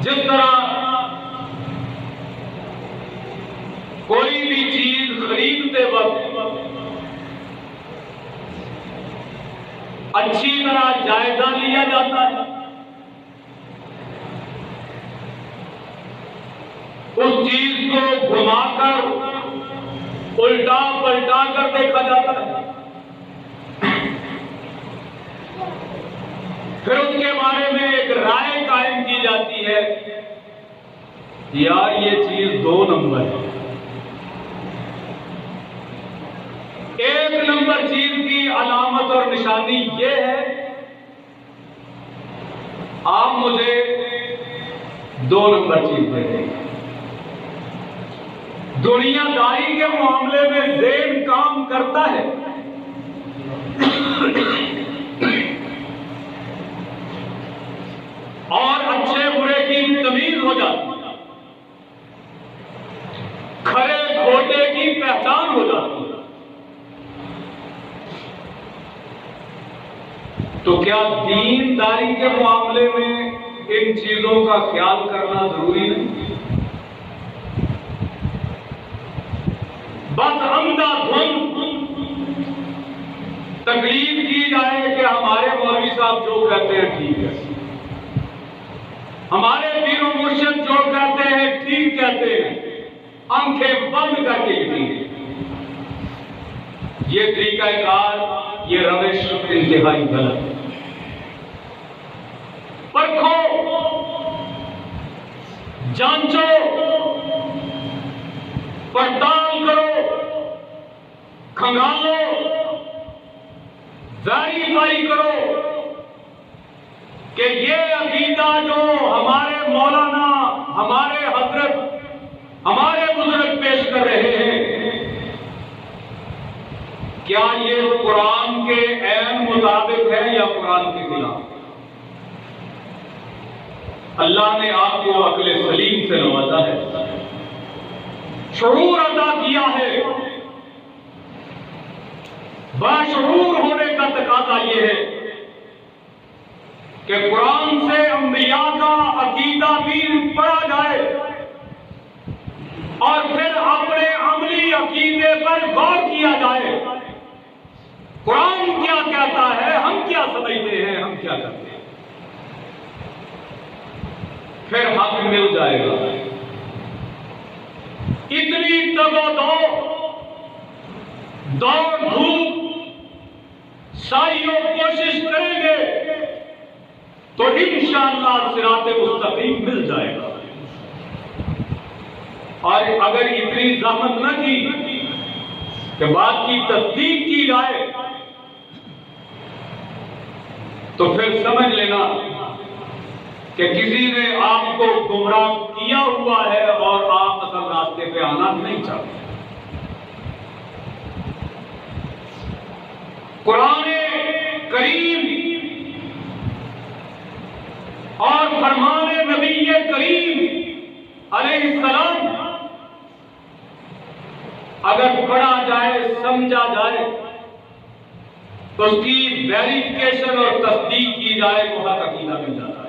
जिस तरह कोई भी चीज खरीदते वक्त अच्छी तरह जायजा लिया जाता है, उस चीज को घुमाकर उल्टा पलटा कर देखा जाता है, फिर उसके बारे में एक राय कायम की जाती है, यार ये चीज 2 नंबर है। 1 नंबर चीज की अलामत और निशानी ये है, आप मुझे 2 नंबर चीज दे देंगे। दुनियादारी के मामले में ज़ेन काम करता है। और अच्छे बुरे की तमीज हो जाती है, खरे खोटे की पहचान हो जाती है। तो क्या दीनदारी के मामले में इन चीजों का ख्याल करना जरूरी नहीं? बस अंधाधुंध तकलीफ की जाए कि हमारे मौलवी साहब जो कहते हैं ठीक है, हमारे पीर और मुर्शिद जो कहते हैं ठीक कहते हैं, आंखें बंद करके यकीन। ये तरीकाकार, ये रविश इंतहाई गलत है। परखो, जांचो, पड़ताल करो, खंगालो, वेरीफाई करो कि ये अकीदा जो हमारे मौलाना, हमारे हजरत, हमारे बुजुर्ग पेश कर रहे हैं, क्या ये कुरान के ऐन मुताबिक है या कुरान के खिलाफ? अल्लाह ने आपको अक्ल सलीम से नवाजा है, शऊर अदा किया है। बाशऊर होने का तकाजा यह है कि कुरान से अंबिया का अकीदा भी पढ़ा जाए और फिर अपने अमली अकीदे पर गौर किया जाए। कुरान क्या कहता है, हम क्या समझते हैं, हम क्या करते हैं, फिर हक मिल जाएगा। इतनी दौड़ धूप साइयों कोशिश करेंगे तो इंशाअल्लाह सिराते मुस्तकीम मिल जाएगा। और अगर इतनी जहमत न की कि बात की तस्दीक की जाए तो फिर समझ लेना कि किसी ने आपको गुमराह किया हुआ है और आप असल रास्ते पे आना नहीं चाहते। कुरान करीम और फरमान नबी करीम अलैहिस्सलाम अगर पढ़ा जाए, समझा जाए, तो उसकी वेरिफिकेशन और तस्दीक की जाए तो हक अकीदा मिल जाता है।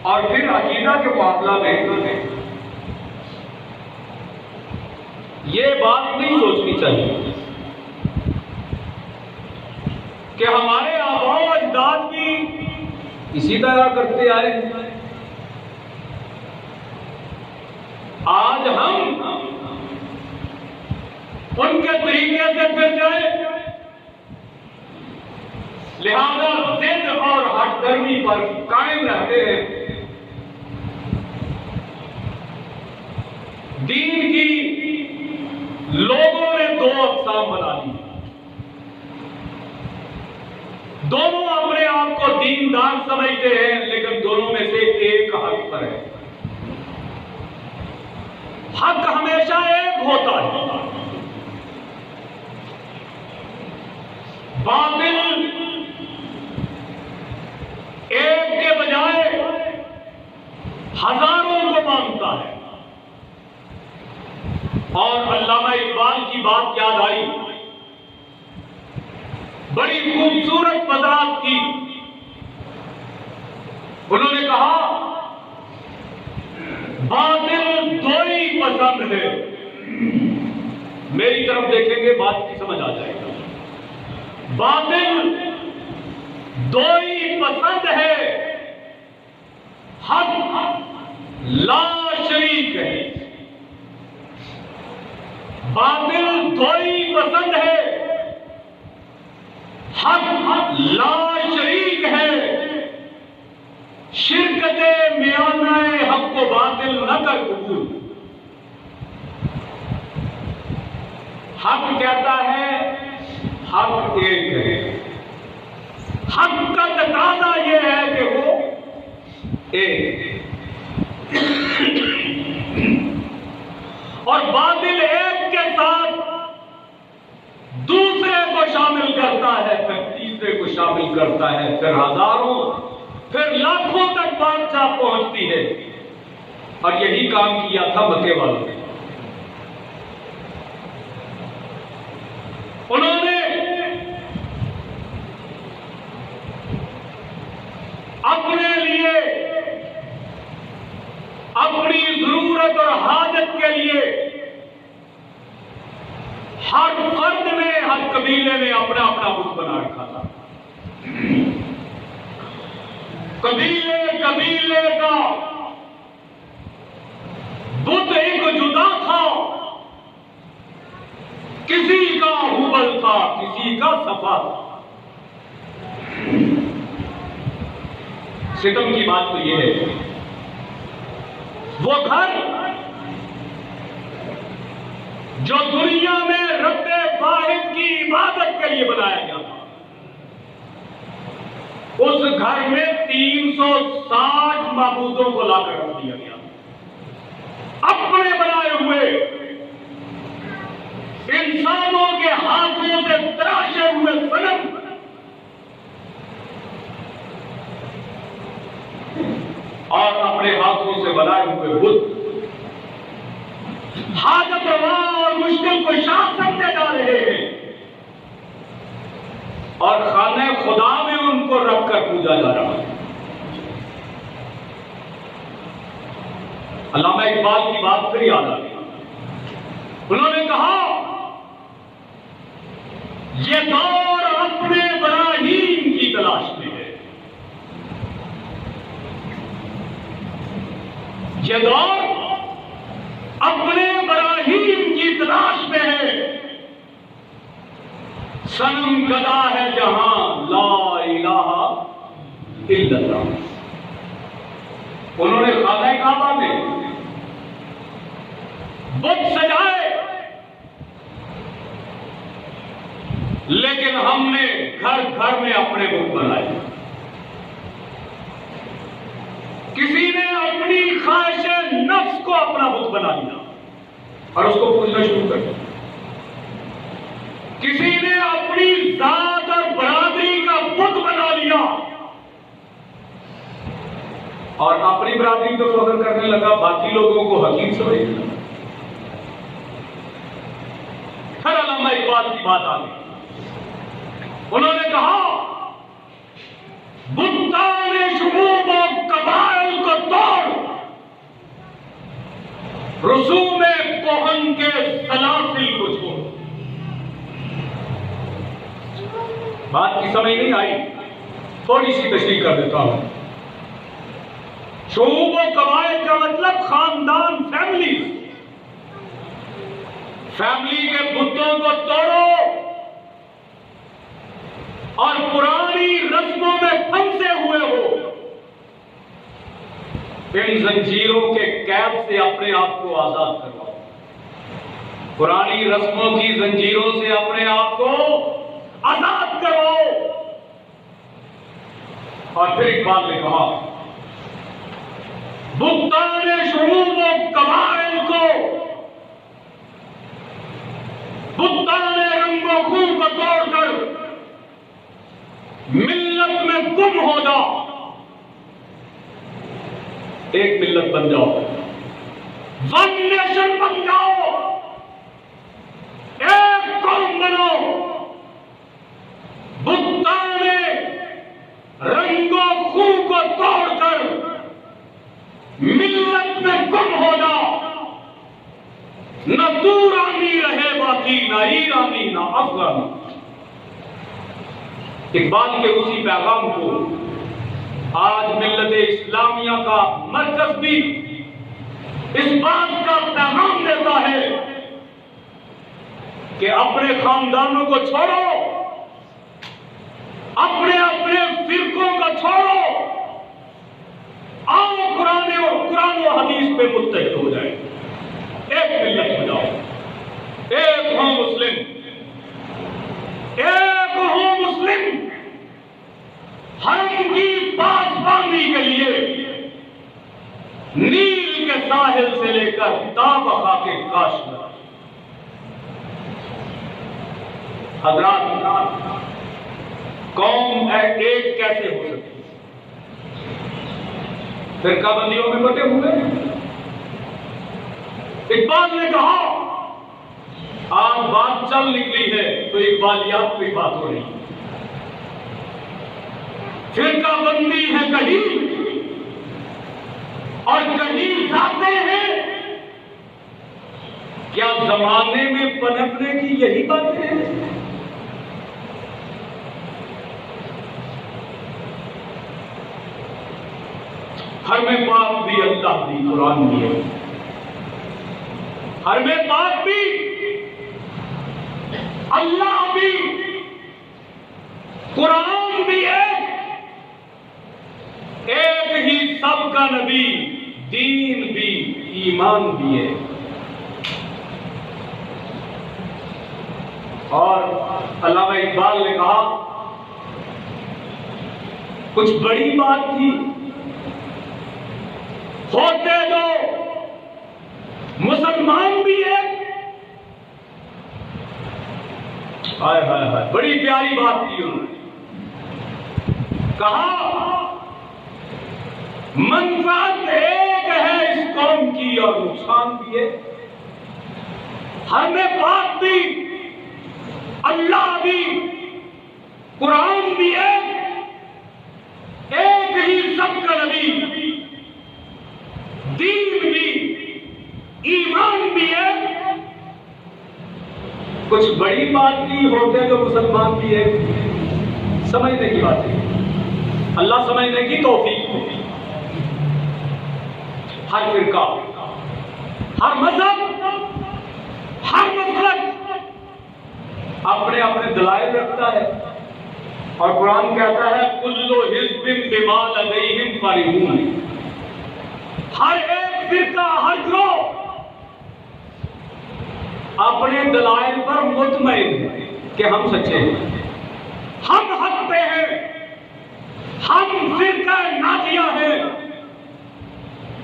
और फिर अकीदा के मामला में ये बात नहीं सोचनी चाहिए कि हमारे आबा अजदाद भी इसी तरह करते आए, आज हम उनके तरीके से फिर जाए। लिहाजा जिद और हठधर्मी पर कायम रहते हैं। दीन की लोगों ने 2 अक़साम बना ली। दोनों अपने आप को दीनदार समझते हैं, लेकिन दोनों में से एक हक पर है। हक हमेशा एक होता है, बातिल एक के बजाय हजारों को मानता है। और अल्लामा इकबाल की बात याद आई, बड़ी खूबसूरत वज़ाहत की उन्होंने कहा बातिल दो ही पसंद है। मेरी तरफ देखेंगे बात की समझ आ जाएगा। बातिल दो ही पसंद है, हक ला शरीक है। बातिल दो ही पसंद है, हक ला शरीक है। शिरकते मियानाए हक को बातिल न कर कबूल। हक कहता है हक एक है। हक का तकाजा यह है कि वो एक, और बातिल एक के साथ दूसरे को शामिल करता है, फिर तीसरे को शामिल करता है, फिर हजारों, फिर लाखों तक बादशाह पहुंचती है। और यही काम किया था मक्के वालों ने। उन्होंने अपने लिए, अपनी जरूरत और हाजत के लिए हर फर्द ने, हर कबीले ने अपना अपना बुत बना रखा था। कबीले कबीले का बुत एक जुदा था। किसी का हुबल था, किसी का सफा था। सितम की बात तो यह है, वो घर जो दुनिया में रब्बे वाहिद की इबादत के लिए बनाया गया था, उस घर में 360 माबूदों को लाकर रख दिया गया। अपने बनाए हुए, इंसानों के हाथों से तराशे हुए सनम, और अपने हाथों से बनाए हुए बुत हाजत रवा और मुश्किल को शाह समझे जा रहे हैं, और खाने खुदा में उनको रखकर पूजा जा रहा है। अल्लामा इकबाल की बात फिर याद आ गई। उन्होंने कहा ये दौर अपने बराहीन की तलाश में है। ये दौर अपने बराहीन की तलाश में है। सनम गदा है जहां ला इलाहा इल्लल्लाह। उन्होंने खाने काबा में बुत सजाए, लेकिन हमने घर घर में अपने बुत बनाए। किसी ने अपनी ख्वाहिश नफ्स को अपना बुत बना लिया और उसको पूजना शुरू कर दिया। किसी ने अपनी जात और बरादरी का बुत बना लिया और अपनी बरादरी को फख्र करने लगा, बाकी लोगों को हकीम समझने लगा। फिर अल्लामा इकबाल की बात आ गई। उन्होंने कहा बुत्ताने शुबूब और कबाइल को तोड़, रसूम कोहन के सलासिल को छोड़। बात की समझ नहीं आई, थोड़ी सी तशरीह कर देता हूं। शुबूब और कबाइल का मतलब खानदान, फैमिली। फैमिली के बुतों को तोड़ो और पुरानी रस्मों में फंसे हुए हो, इन जंजीरों के कैद से अपने आप को आजाद करवाओ। पुरानी रस्मों की जंजीरों से अपने आप को आजाद करवाओ। और फिर इकबाल ने कहा बुत्ताने शुरूब व कबाइल को, बुत्ताने रंगो खून को तोड़कर मिल्लत में गुम हो जाओ। एक मिल्लत बन जाओ, वन नेशन बन जाओ, एक कौम बनो। बुत्ताने रंगो खून को तोड़कर में। इकबाल के उसी पैगाम को आज मिल्लत इस्लामिया का मरकज भी इस बात का पैगाम देता है कि अपने खानदानों को छोड़ो, अपने अपने फिरकों को छोड़ो, आओ कुरान और हदीस पे मुत्तहिद हो जाए, एक मिल्लत हो जाओ, एक हो मुस्लिम, एक हो मुस्लिम। हरम की पासबानी के लिए नील के साहिल से लेकर ताबका के काश्मीर। हजरात, कौम एक कैसे हो सकती है? फिरकाबंदियों में बटे हुए। इकबाल ने कहा आज बात चल निकली है तो इकबालियात की बात हो रही है। फिरकाबंदी है कहीं और कहीं जाते हैं। क्या जमाने में पनपने की यही बातें हैं? हर में पाक भी अल्लाह भी कुरान भी है, हर में पाक भी अल्लाह भी कुरान भी है। एक ही सबका नबी, दीन भी, ईमान भी है। और अल्लामा इकबाल ने कहा कुछ बड़ी बात थी, होते तो मुसलमान भी है। हाय हाय हाय, बड़ी प्यारी बात की उन्होंने। कहा मंफात एक है इस कौम की और नुकसान भी है। हर में बात भी, अल्लाह भी, कुरान भी है। एक ही सबका नबी, दीन भी, ईमान भी है। कुछ बड़ी बात नहीं होते तो मुसलमान भी है। समझने की बात है, अल्लाह समझने की तौफीक होगी। हर फिरका, हर मजहब, हर मसलक अपने अपने दलाइल रखता है और कुरान कहता है कुल्लु हिज़्बिन बिमा लदैहिम फरिहून। हर एक फिरका, हर ग्रोह अपने दलाइल पर मुतमईन है कि हम सच्चे हैं, हम हक पे हैं, हम फिरका नाजिया हैं।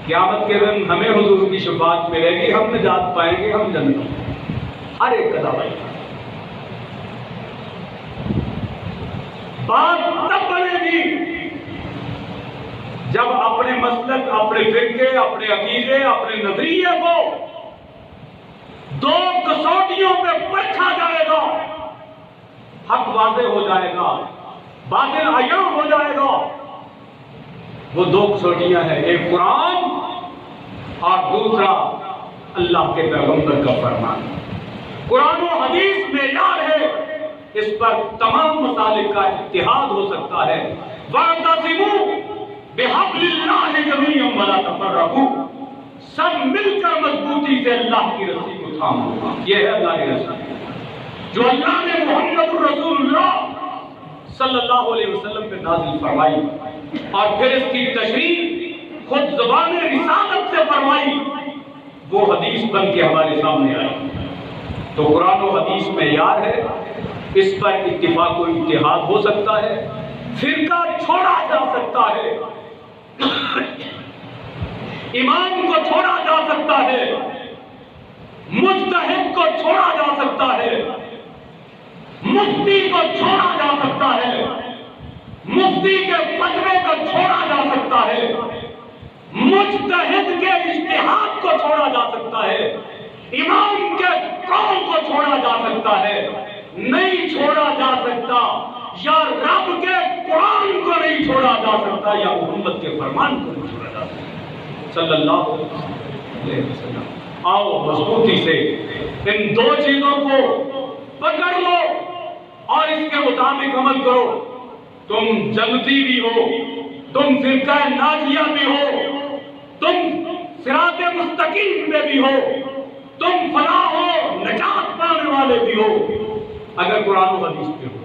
क़यामत के दिन हमें हुजूर की शफ़ाअत मिलेगी, हम निजात पाएंगे, हम जन्नत में। हर एक का दावा। बात तब बनेगी जब अपने मसलक, अपने फिरके, अपने अकीदे, अपने नजरिए को दो कसौटियों पे परखा जाएगा। हक वाज़े हो जाएगा, बातिल अयां हो जाएगा। वो दो कसौटियां हैं, एक कुरान और दूसरा अल्लाह के पैगंबर का फरमान। कुरान और हदीस मेयार है, इस पर तमाम मसालिक का इत्तिहाद हो सकता है। वअतसिमू बिहब्लिल्लाहि जमीअन वला तफर्रकू, सब मिलकर मजबूती से अल्लाह की रस्सी को थामो। यह है अल्लाह की रस्सी जो अल्लाह ने मुहम्मद रसूलुल्लाह सल्लल्लाहु अलैहि वसल्लम पे नाज़िल फरमाई और फिर इसकी तशरीह खुद ज़बान रिसालत से फरमाई। वो हदीस बन के हमारे सामने आई। तो कुरान और हदीस में यार है, इस पर इत्तिफाक और इत्तिहाद हो सकता है। फिरका छोड़ा जा सकता है, ईमान को छोड़ा जा सकता है, मुज्तहिद को छोड़ा जा सकता है, मुफ्ती को छोड़ा जा सकता है, मुफ्ती के फतवे को छोड़ा जा सकता है, मुज्तहिद के इज्तिहाद को छोड़ा जा सकता है, इमाम के कौल को छोड़ा जा सकता है। नहीं छोड़ा जा सकता या रब के कुरान को नहीं छोड़ा जा सकता या मोहम्मद के फरमान को नहीं छोड़ा जा सकता सल्लल्लाहु अलैहि वसल्लम। आओ मजबूती से इन दो चीजों को पकड़ लो और इसके मुताबिक अमल करो, तुम जन्नती भी हो, तुम फिरका नाजिया भी हो, तुम सिराते मुस्तकीम में भी हो, तुम फलाह हो, निजात पाने वाले भी हो, अगर कुरान और हदीस पे हो।